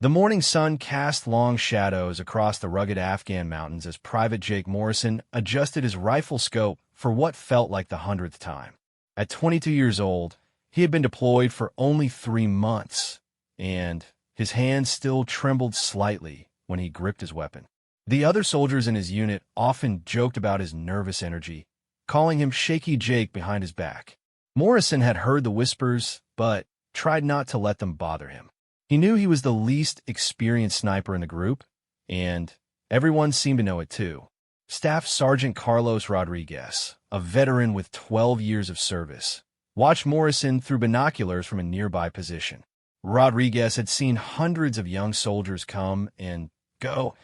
The morning sun cast long shadows across the rugged Afghan mountains as Private Jake Morrison adjusted his rifle scope for what felt like the 100th time. At 22 years old, he had been deployed for only 3 months, and his hands still trembled slightly when he gripped his weapon. The other soldiers in his unit often joked about his nervous energy, calling him Shaky Jake behind his back. Morrison had heard the whispers, but tried not to let them bother him. He knew he was the least experienced sniper in the group, and everyone seemed to know it too. Staff Sergeant Carlos Rodriguez, a veteran with 12 years of service, watched Morrison through binoculars from a nearby position. Rodriguez had seen hundreds of young soldiers come and go,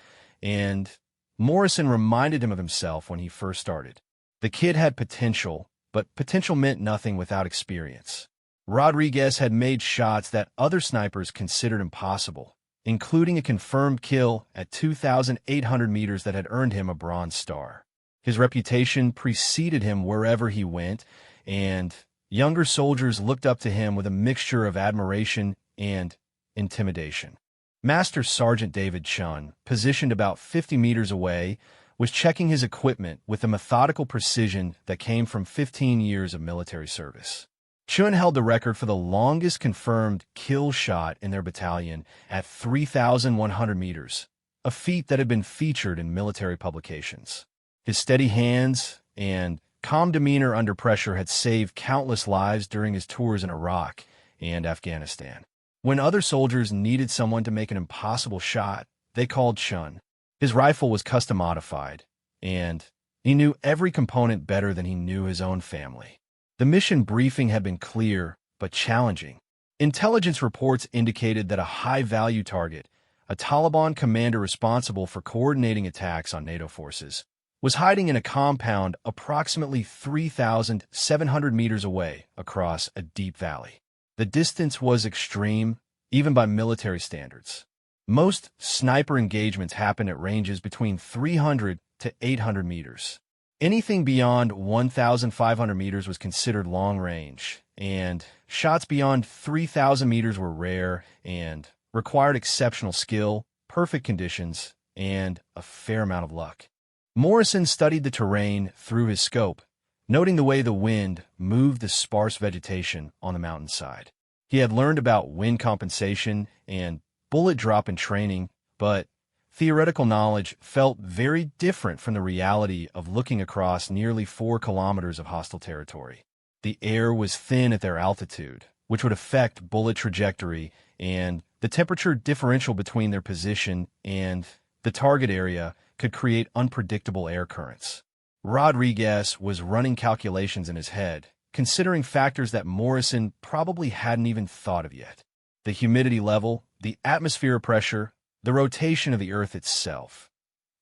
and Morrison reminded him of himself when he first started. The kid had potential, but potential meant nothing without experience. Rodriguez had made shots that other snipers considered impossible, including a confirmed kill at 2,800 meters that had earned him a Bronze Star. His reputation preceded him wherever he went, and younger soldiers looked up to him with a mixture of admiration and intimidation. Master Sergeant David Chun, positioned about 50 meters away, was checking his equipment with a methodical precision that came from 15 years of military service. Chun held the record for the longest confirmed kill shot in their battalion at 3,100 meters, a feat that had been featured in military publications. His steady hands and calm demeanor under pressure had saved countless lives during his tours in Iraq and Afghanistan. When other soldiers needed someone to make an impossible shot, they called Chun. His rifle was custom modified, and he knew every component better than he knew his own family. The mission briefing had been clear, but challenging. Intelligence reports indicated that a high-value target, a Taliban commander responsible for coordinating attacks on NATO forces, was hiding in a compound approximately 3,700 meters away across a deep valley. The distance was extreme, even by military standards. Most sniper engagements happen at ranges between 300 to 800 meters. Anything beyond 1,500 meters was considered long range, and shots beyond 3,000 meters were rare and required exceptional skill, perfect conditions, and a fair amount of luck. Morrison studied the terrain through his scope, noting the way the wind moved the sparse vegetation on the mountainside. He had learned about wind compensation and bullet drop in training, but theoretical knowledge felt very different from the reality of looking across nearly 4 kilometers of hostile territory. The air was thin at their altitude, which would affect bullet trajectory, and the temperature differential between their position and the target area could create unpredictable air currents. Rodriguez was running calculations in his head, considering factors that Morrison probably hadn't even thought of yet. The humidity level, the atmosphere pressure, the rotation of the Earth itself.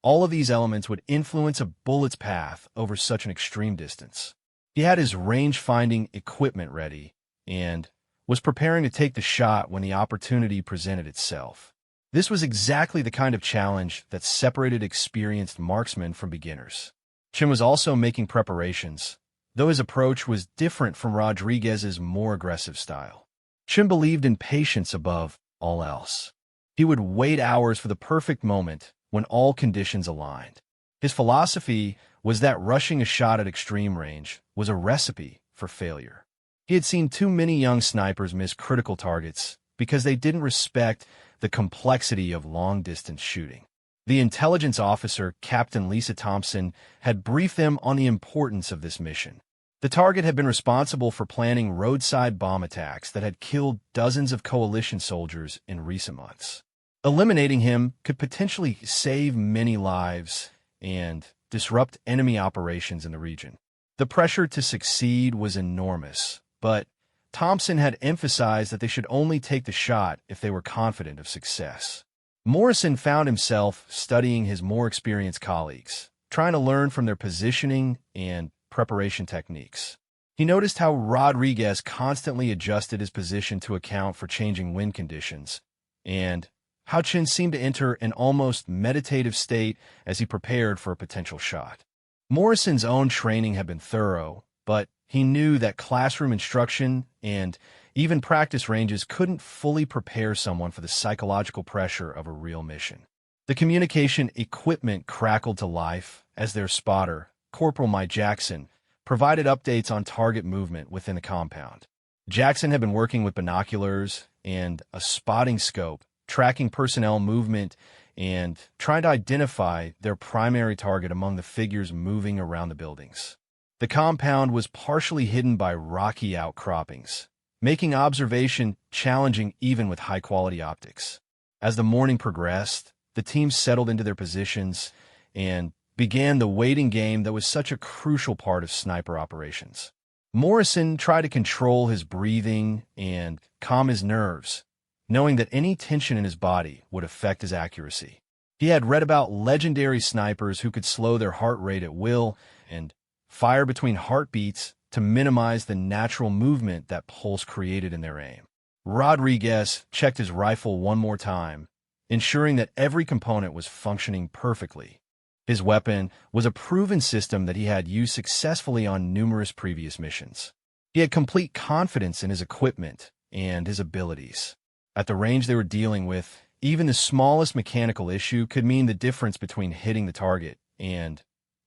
All of these elements would influence a bullet's path over such an extreme distance. He had his range-finding equipment ready and was preparing to take the shot when the opportunity presented itself. This was exactly the kind of challenge that separated experienced marksmen from beginners. Chun was also making preparations, though his approach was different from Rodriguez's more aggressive style. Chun believed in patience above all else. He would wait hours for the perfect moment when all conditions aligned. His philosophy was that rushing a shot at extreme range was a recipe for failure. He had seen too many young snipers miss critical targets because they didn't respect the complexity of long-distance shooting. The intelligence officer, Captain Lisa Thompson, had briefed them on the importance of this mission. The target had been responsible for planning roadside bomb attacks that had killed dozens of coalition soldiers in recent months. Eliminating him could potentially save many lives and disrupt enemy operations in the region. The pressure to succeed was enormous, but Thompson had emphasized that they should only take the shot if they were confident of success. Morrison found himself studying his more experienced colleagues, trying to learn from their positioning and preparation techniques. He noticed how Rodriguez constantly adjusted his position to account for changing wind conditions, and how Chun seemed to enter an almost meditative state as he prepared for a potential shot. Morrison's own training had been thorough, but he knew that classroom instruction and Even practice ranges couldn't fully prepare someone for the psychological pressure of a real mission. The communication equipment crackled to life as their spotter, Corporal Mike Jackson, provided updates on target movement within the compound. Jackson had been working with binoculars and a spotting scope, tracking personnel movement and trying to identify their primary target among the figures moving around the buildings. The compound was partially hidden by rocky outcroppings, making observation challenging even with high-quality optics. As the morning progressed, the team settled into their positions and began the waiting game that was such a crucial part of sniper operations. Morrison tried to control his breathing and calm his nerves, knowing that any tension in his body would affect his accuracy. He had read about legendary snipers who could slow their heart rate at will and fire between heartbeats to minimize the natural movement that pulse created in their aim. Rodriguez checked his rifle one more time, ensuring that every component was functioning perfectly. His weapon was a proven system that he had used successfully on numerous previous missions. He had complete confidence in his equipment and his abilities. At the range they were dealing with, even the smallest mechanical issue could mean the difference between hitting the target and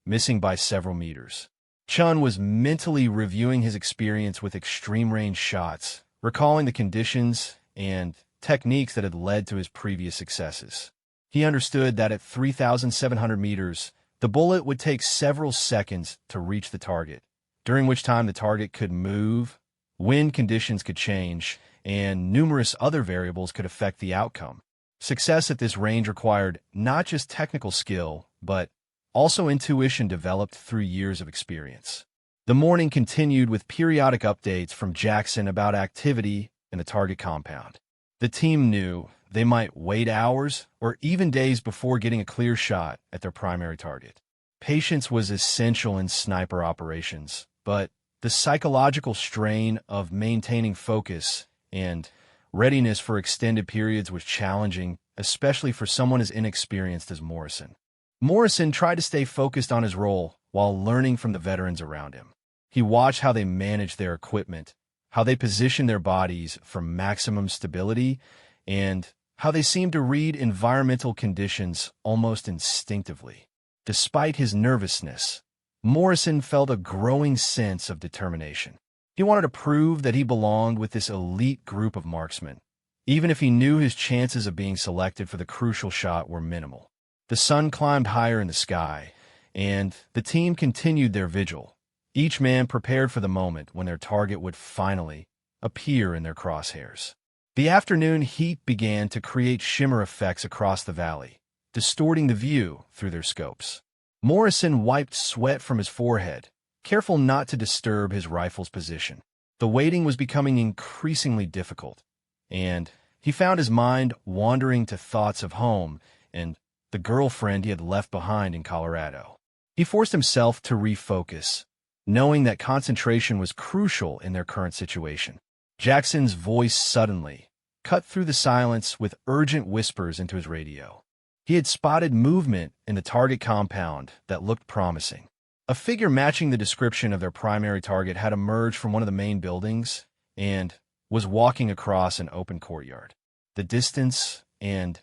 missing by several meters. Chun was mentally reviewing his experience with extreme-range shots, recalling the conditions and techniques that had led to his previous successes. He understood that at 3,700 meters, the bullet would take several seconds to reach the target, during which time the target could move, wind conditions could change, and numerous other variables could affect the outcome. Success at this range required not just technical skill, but also intuition developed through years of experience. The morning continued with periodic updates from Jackson about activity in the target compound. The team knew they might wait hours or even days before getting a clear shot at their primary target. Patience was essential in sniper operations, but the psychological strain of maintaining focus and readiness for extended periods was challenging, especially for someone as inexperienced as Morrison. Morrison tried to stay focused on his role while learning from the veterans around him. He watched how they managed their equipment, how they positioned their bodies for maximum stability, and how they seemed to read environmental conditions almost instinctively. Despite his nervousness, Morrison felt a growing sense of determination. He wanted to prove that he belonged with this elite group of marksmen, even if he knew his chances of being selected for the crucial shot were minimal. The sun climbed higher in the sky, and the team continued their vigil, each man prepared for the moment when their target would finally appear in their crosshairs. The afternoon heat began to create shimmer effects across the valley, distorting the view through their scopes. Morrison wiped sweat from his forehead, careful not to disturb his rifle's position. The waiting was becoming increasingly difficult, and he found his mind wandering to thoughts of home and the girlfriend he had left behind in Colorado. He forced himself to refocus, knowing that concentration was crucial in their current situation. Jackson's voice suddenly cut through the silence with urgent whispers into his radio. He had spotted movement in the target compound that looked promising. A figure matching the description of their primary target had emerged from one of the main buildings and was walking across an open courtyard. The distance and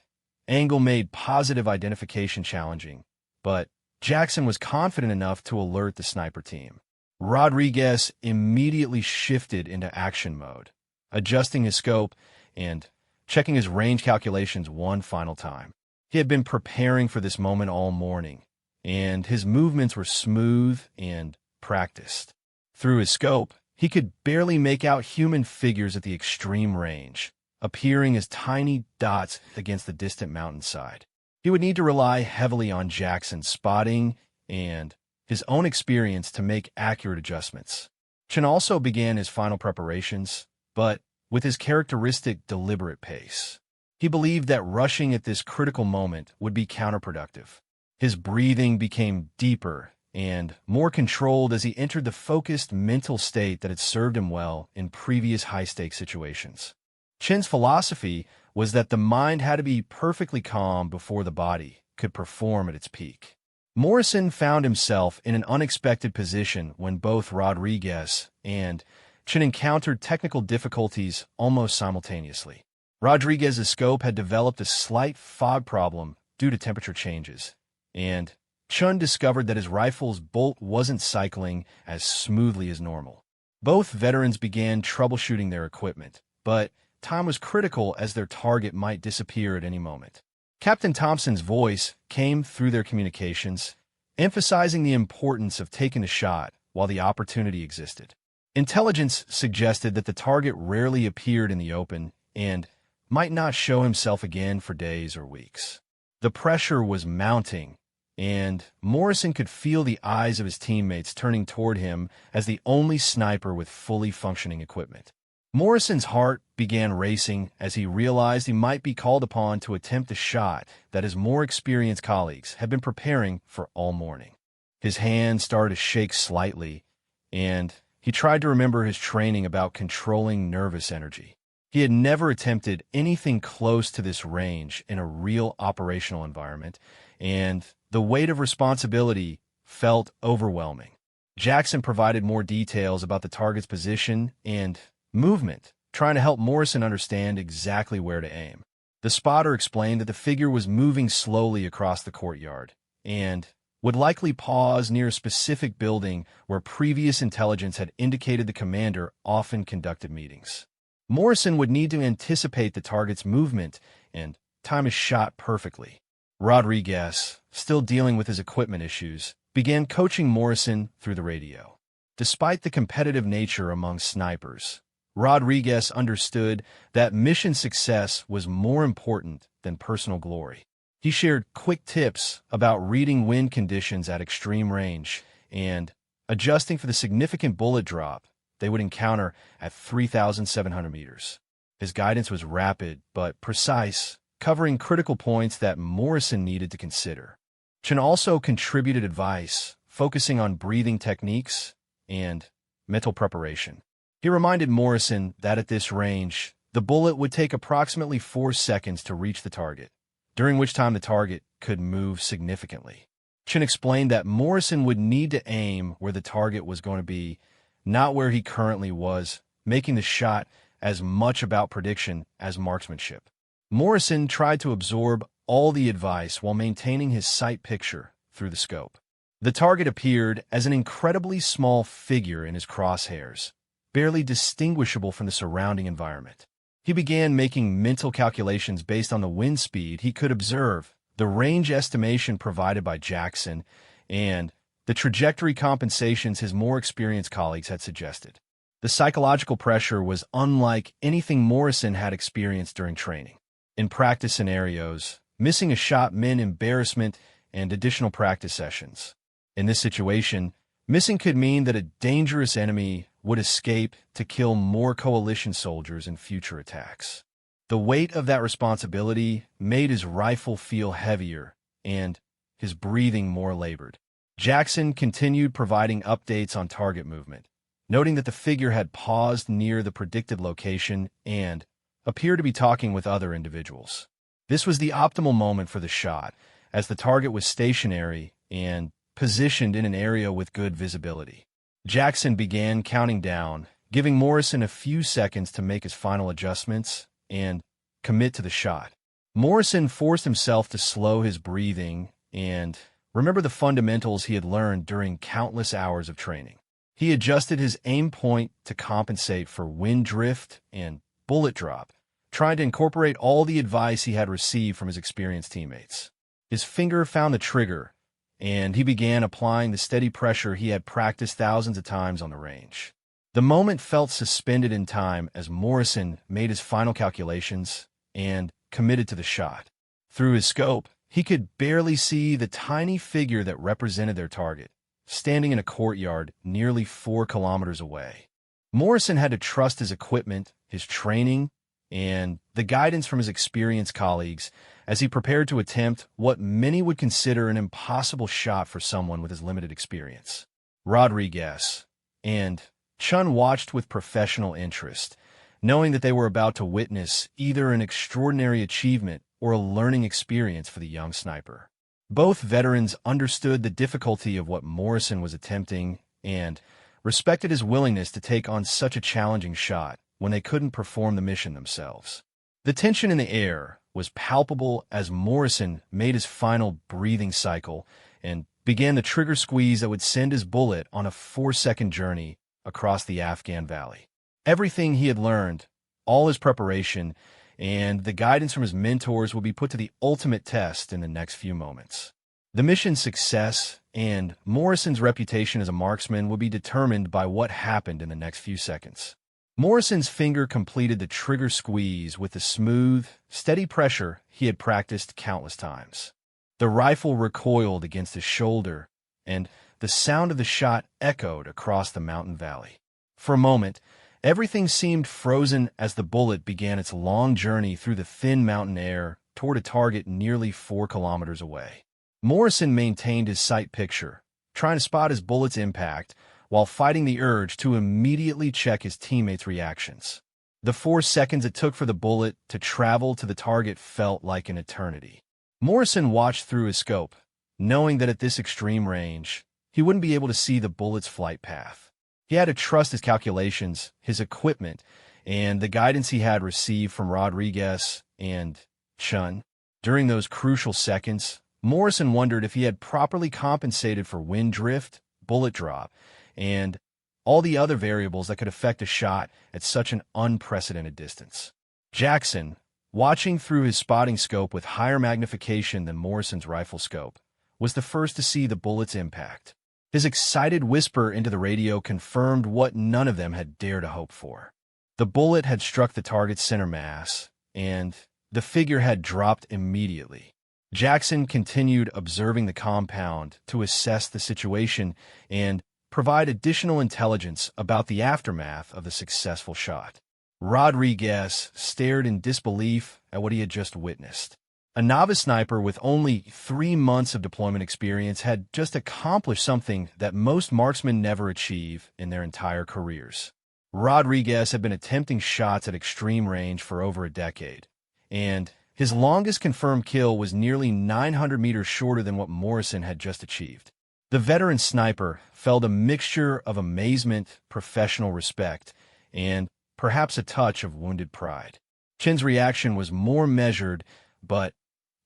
angle made positive identification challenging, but Jackson was confident enough to alert the sniper team. Rodriguez immediately shifted into action mode, adjusting his scope and checking his range calculations one final time. He had been preparing for this moment all morning, and his movements were smooth and practiced. Through his scope, he could barely make out human figures at the extreme range, appearing as tiny dots against the distant mountainside. He would need to rely heavily on Jackson's spotting and his own experience to make accurate adjustments. Chen also began his final preparations, but with his characteristic deliberate pace. He believed that rushing at this critical moment would be counterproductive. His breathing became deeper and more controlled as he entered the focused mental state that had served him well in previous high-stakes situations. Chen's philosophy was that the mind had to be perfectly calm before the body could perform at its peak. Morrison found himself in an unexpected position when both Rodriguez and Chen encountered technical difficulties almost simultaneously. Rodriguez's scope had developed a slight fog problem due to temperature changes, and Chun discovered that his rifle's bolt wasn't cycling as smoothly as normal. Both veterans began troubleshooting their equipment, but time was critical as their target might disappear at any moment. Captain Thompson's voice came through their communications, emphasizing the importance of taking the shot while the opportunity existed. Intelligence suggested that the target rarely appeared in the open and might not show himself again for days or weeks. The pressure was mounting, and Morrison could feel the eyes of his teammates turning toward him as the only sniper with fully functioning equipment. Morrison's heart began racing as he realized he might be called upon to attempt a shot that his more experienced colleagues had been preparing for all morning. His hand started to shake slightly, and he tried to remember his training about controlling nervous energy. He had never attempted anything close to this range in a real operational environment, and the weight of responsibility felt overwhelming. Jackson provided more details about the target's position and movement, trying to help Morrison understand exactly where to aim. The spotter explained that the figure was moving slowly across the courtyard and would likely pause near a specific building where previous intelligence had indicated the commander often conducted meetings. Morrison would need to anticipate the target's movement and time his shot perfectly. Rodriguez, still dealing with his equipment issues, began coaching Morrison through the radio. Despite the competitive nature among snipers, Rodriguez understood that mission success was more important than personal glory. He shared quick tips about reading wind conditions at extreme range and adjusting for the significant bullet drop they would encounter at 3,700 meters. His guidance was rapid but precise, covering critical points that Morrison needed to consider. Chen also contributed advice, focusing on breathing techniques and mental preparation. He reminded Morrison that at this range, the bullet would take approximately 4 seconds to reach the target, during which time the target could move significantly. Chen explained that Morrison would need to aim where the target was going to be, not where he currently was, making the shot as much about prediction as marksmanship. Morrison tried to absorb all the advice while maintaining his sight picture through the scope. The target appeared as an incredibly small figure in his crosshairs, barely distinguishable from the surrounding environment. He began making mental calculations based on the wind speed he could observe, the range estimation provided by Jackson, and the trajectory compensations his more experienced colleagues had suggested. The psychological pressure was unlike anything Morrison had experienced during training. In practice scenarios, missing a shot meant embarrassment and additional practice sessions. In this situation, missing could mean that a dangerous enemy would escape to kill more coalition soldiers in future attacks. The weight of that responsibility made his rifle feel heavier and his breathing more labored. Jackson continued providing updates on target movement, noting that the figure had paused near the predicted location and appeared to be talking with other individuals. This was the optimal moment for the shot, as the target was stationary and positioned in an area with good visibility. Jackson began counting down, giving Morrison a few seconds to make his final adjustments and commit to the shot. Morrison forced himself to slow his breathing and remember the fundamentals he had learned during countless hours of training. He adjusted his aim point to compensate for wind drift and bullet drop, trying to incorporate all the advice he had received from his experienced teammates. His finger found the trigger, and he began applying the steady pressure he had practiced thousands of times on the range. The moment felt suspended in time as Morrison made his final calculations and committed to the shot. Through his scope, he could barely see the tiny figure that represented their target, standing in a courtyard nearly 4 kilometers away. Morrison had to trust his equipment, his training, and the guidance from his experienced colleagues as he prepared to attempt what many would consider an impossible shot for someone with his limited experience. Rodriguez and Chun watched with professional interest, knowing that they were about to witness either an extraordinary achievement or a learning experience for the young sniper. Both veterans understood the difficulty of what Morrison was attempting, and respected his willingness to take on such a challenging shot when they couldn't perform the mission themselves. The tension in the air was palpable as Morrison made his final breathing cycle and began the trigger squeeze that would send his bullet on a 4-second journey across the Afghan valley. Everything he had learned, all his preparation, and the guidance from his mentors would be put to the ultimate test in the next few moments. The mission's success and Morrison's reputation as a marksman would be determined by what happened in the next few seconds. Morrison's finger completed the trigger squeeze with the smooth, steady pressure he had practiced countless times. The rifle recoiled against his shoulder, and the sound of the shot echoed across the mountain valley. For a moment, everything seemed frozen as the bullet began its long journey through the thin mountain air toward a target nearly 4 kilometers away. Morrison maintained his sight picture, trying to spot his bullet's impact while fighting the urge to immediately check his teammates' reactions. The 4 seconds it took for the bullet to travel to the target felt like an eternity. Morrison watched through his scope, knowing that at this extreme range, he wouldn't be able to see the bullet's flight path. He had to trust his calculations, his equipment, and the guidance he had received from Rodriguez and Chun. During those crucial seconds, Morrison wondered if he had properly compensated for wind drift, bullet drop, and all the other variables that could affect a shot at such an unprecedented distance. Jackson, watching through his spotting scope with higher magnification than Morrison's rifle scope, was the first to see the bullet's impact. His excited whisper into the radio confirmed what none of them had dared to hope for. The bullet had struck the target's center mass, and the figure had dropped immediately. Jackson continued observing the compound to assess the situation and provide additional intelligence about the aftermath of the successful shot. Rodriguez stared in disbelief at what he had just witnessed. A novice sniper with only 3 months of deployment experience had just accomplished something that most marksmen never achieve in their entire careers. Rodriguez had been attempting shots at extreme range for over a decade, and his longest confirmed kill was nearly 900 meters shorter than what Morrison had just achieved. The veteran sniper felt a mixture of amazement, professional respect, and perhaps a touch of wounded pride. Chin's reaction was more measured, but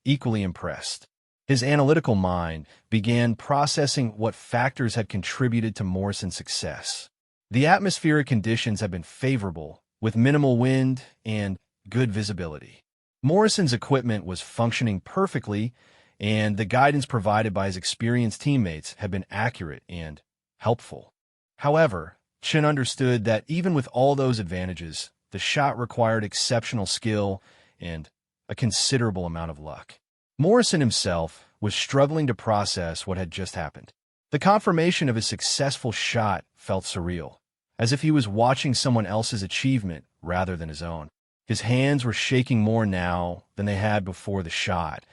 equally impressed. His analytical mind began processing what factors had contributed to Morrison's success. The atmospheric conditions had been favorable, with minimal wind and good visibility. Morrison's equipment was functioning perfectly, and the guidance provided by his experienced teammates had been accurate and helpful. However, Chin understood that even with all those advantages, the shot required exceptional skill and a considerable amount of luck. Morrison himself was struggling to process what had just happened. The confirmation of his successful shot felt surreal, as if he was watching someone else's achievement rather than his own. His hands were shaking more now than they had before the shot,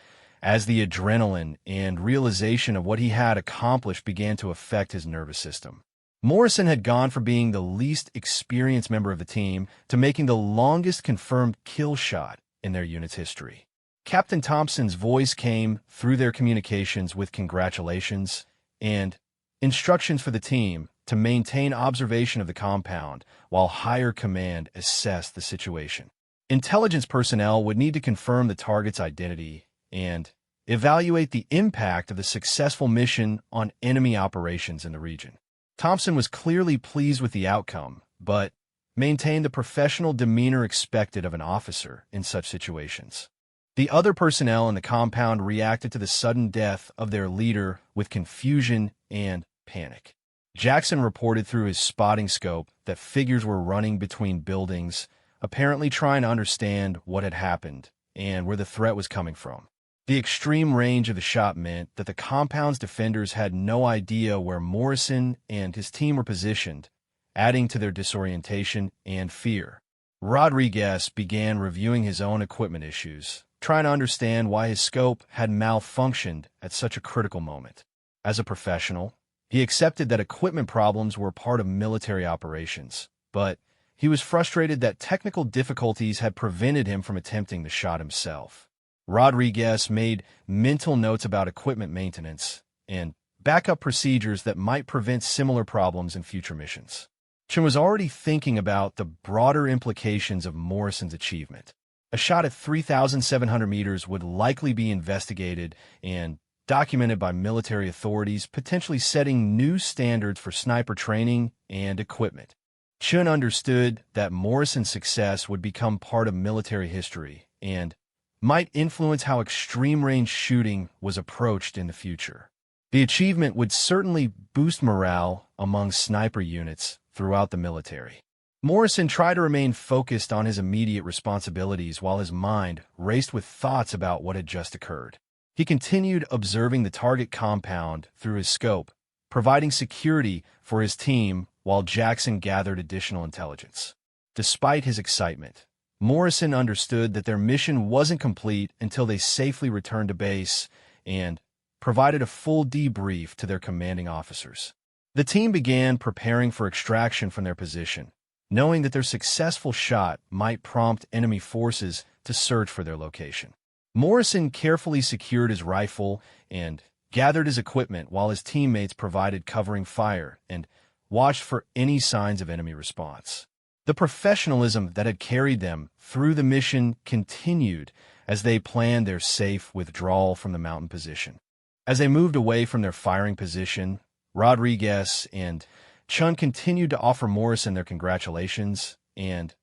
as the adrenaline and realization of what he had accomplished began to affect his nervous system. Morrison had gone from being the least experienced member of the team to making the longest confirmed kill shot in their unit's history. Captain Thompson's voice came through their communications with congratulations and instructions for the team to maintain observation of the compound while higher command assessed the situation. Intelligence personnel would need to confirm the target's identity and evaluate the impact of the successful mission on enemy operations in the region. Thompson was clearly pleased with the outcome, but maintained the professional demeanor expected of an officer in such situations. The other personnel in the compound reacted to the sudden death of their leader with confusion and panic. Jackson reported through his spotting scope that figures were running between buildings, apparently trying to understand what had happened and where the threat was coming from. The extreme range of the shot meant that the compound's defenders had no idea where Morrison and his team were positioned, adding to their disorientation and fear. Rodriguez began reviewing his own equipment issues, trying to understand why his scope had malfunctioned at such a critical moment. As a professional, he accepted that equipment problems were part of military operations, but he was frustrated that technical difficulties had prevented him from attempting the shot himself. Rodriguez made mental notes about equipment maintenance and backup procedures that might prevent similar problems in future missions. Chen was already thinking about the broader implications of Morrison's achievement. A shot at 3,700 meters would likely be investigated and documented by military authorities, potentially setting new standards for sniper training and equipment. Chen understood that Morrison's success would become part of military history and might influence how extreme-range shooting was approached in the future. The achievement would certainly boost morale among sniper units throughout the military. Morrison tried to remain focused on his immediate responsibilities while his mind raced with thoughts about what had just occurred. He continued observing the target compound through his scope, providing security for his team while Jackson gathered additional intelligence. Despite his excitement, Morrison understood that their mission wasn't complete until they safely returned to base and provided a full debrief to their commanding officers. The team began preparing for extraction from their position, knowing that their successful shot might prompt enemy forces to search for their location. Morrison carefully secured his rifle and gathered his equipment while his teammates provided covering fire and watched for any signs of enemy response. The professionalism that had carried them through the mission continued as they planned their safe withdrawal from the mountain position. As they moved away from their firing position, Rodriguez and Chun continued to offer Morrison their congratulations and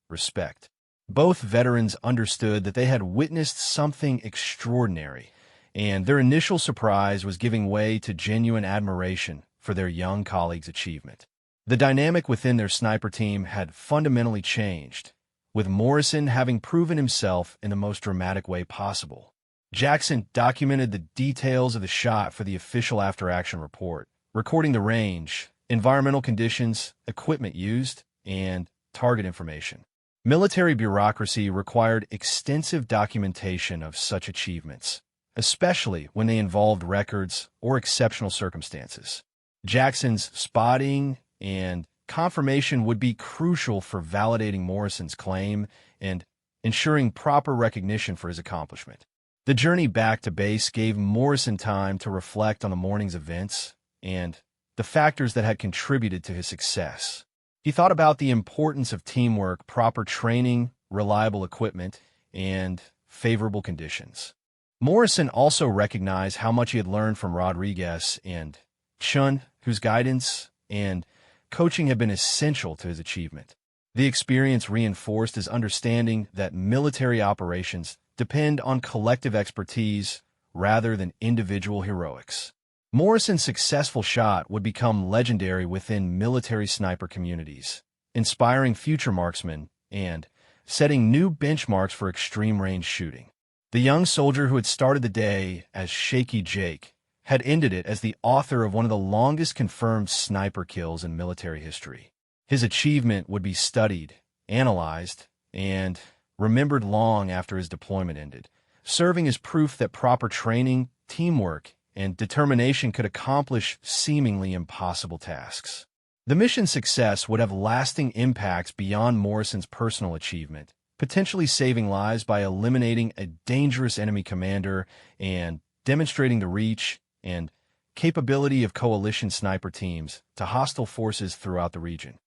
respect. Both veterans understood that they had witnessed something extraordinary, and their initial surprise was giving way to genuine admiration for their young colleague's achievement. The dynamic within their sniper team had fundamentally changed, with Morrison having proven himself in the most dramatic way possible. Jackson documented the details of the shot for the official after-action report, recording the range, environmental conditions, equipment used, and target information. Military bureaucracy required extensive documentation of such achievements, especially when they involved records or exceptional circumstances. Jackson's spotting and confirmation would be crucial for validating Morrison's claim and ensuring proper recognition for his accomplishment. The journey back to base gave Morrison time to reflect on the morning's events and the factors that had contributed to his success. He thought about the importance of teamwork, proper training, reliable equipment, and favorable conditions. Morrison also recognized how much he had learned from Rodriguez and Chun, whose guidance and coaching had been essential to his achievement. The experience reinforced his understanding that military operations depend on collective expertise rather than individual heroics. Morrison's successful shot would become legendary within military sniper communities, inspiring future marksmen and setting new benchmarks for extreme-range shooting. The young soldier who had started the day as Shaky Jake had ended it as the author of one of the longest confirmed sniper kills in military history. His achievement would be studied, analyzed, and remembered long after his deployment ended, serving as proof that proper training, teamwork, and determination could accomplish seemingly impossible tasks. The mission's success would have lasting impacts beyond Morrison's personal achievement, potentially saving lives by eliminating a dangerous enemy commander and demonstrating the reach and capability of coalition sniper teams to hostile forces throughout the region.